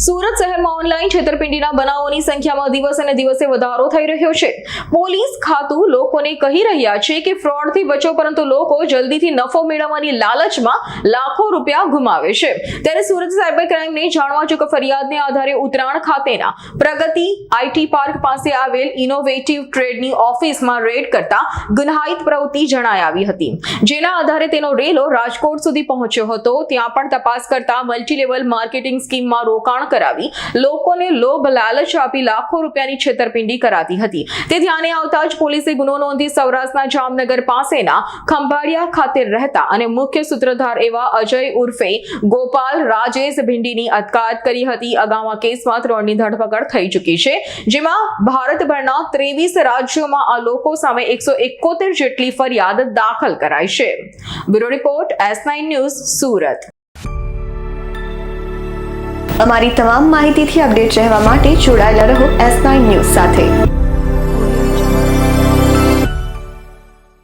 સુરત શહેરમાં ઓનલાઈન છેતરપિંડીના બનાવોની સંખ્યામાં દિવસે ને દિવસે વધારો થઈ રહ્યો છે। પોલીસ ખાતું લોકોને કહી રહ્યા છે કે ફ્રોડથી બચો, પરંતુ લોકો જલ્દીથી નફો મેળવવાની લાલચમાં લાખો રૂપિયા ગુમાવે છે। ત્યારે સુરત સાયબર ક્રાઇમને જાણવા જોગ ફરિયાદને આધારે ઉત્તરાયણ ખાતેના પ્રગતિ આઈટી પાર્ક પાસે આવેલ ઇનોવેટિવ ટ્રેડની ઓફિસમાં રેડ કરતા ગુનાહિત પ્રવૃત્તિ જણાઈ આવી હતી, જેના આધારે તેનો રેલો રાજકોટ સુધી પહોંચ્યો હતો। ત્યાં પણ તપાસ કરતા મલ્ટીલેવલ માર્કેટિંગ સ્કીમમાં રોકાણ કરાવી લોકોને લોભ લાલચ આપી લાખો રૂપિયાની છેતરપિંડી કરાતી હતી। તે ધ્યાને આવતા જ પોલીસે ગુનો નોંધી સૌરાષ્ટ્રના જામનગર પાસેના ખંભાળિયા ખાતે રહેતા અને મુખ્ય સૂત્રધાર એવા અજય ઉર્ફે ગોપાલ રાજેશ ભિંડીની અટકાયત કરી હતી। અગાઉ આ કેસમાં 3ની ધરપકડ થઈ ચૂકી છે, જેમાં ભારતભરના 23 રાજ્યોમાં આ લોકો સામે 171 જેટલી ફરિયાદ દાખલ કરાઈ છે। Bureau report S9 news Surat. અમારી તમામ માહિતીથી અપડેટ રહેવા માટે જોડાયેલા રહો S9 ન્યૂઝ સાથે।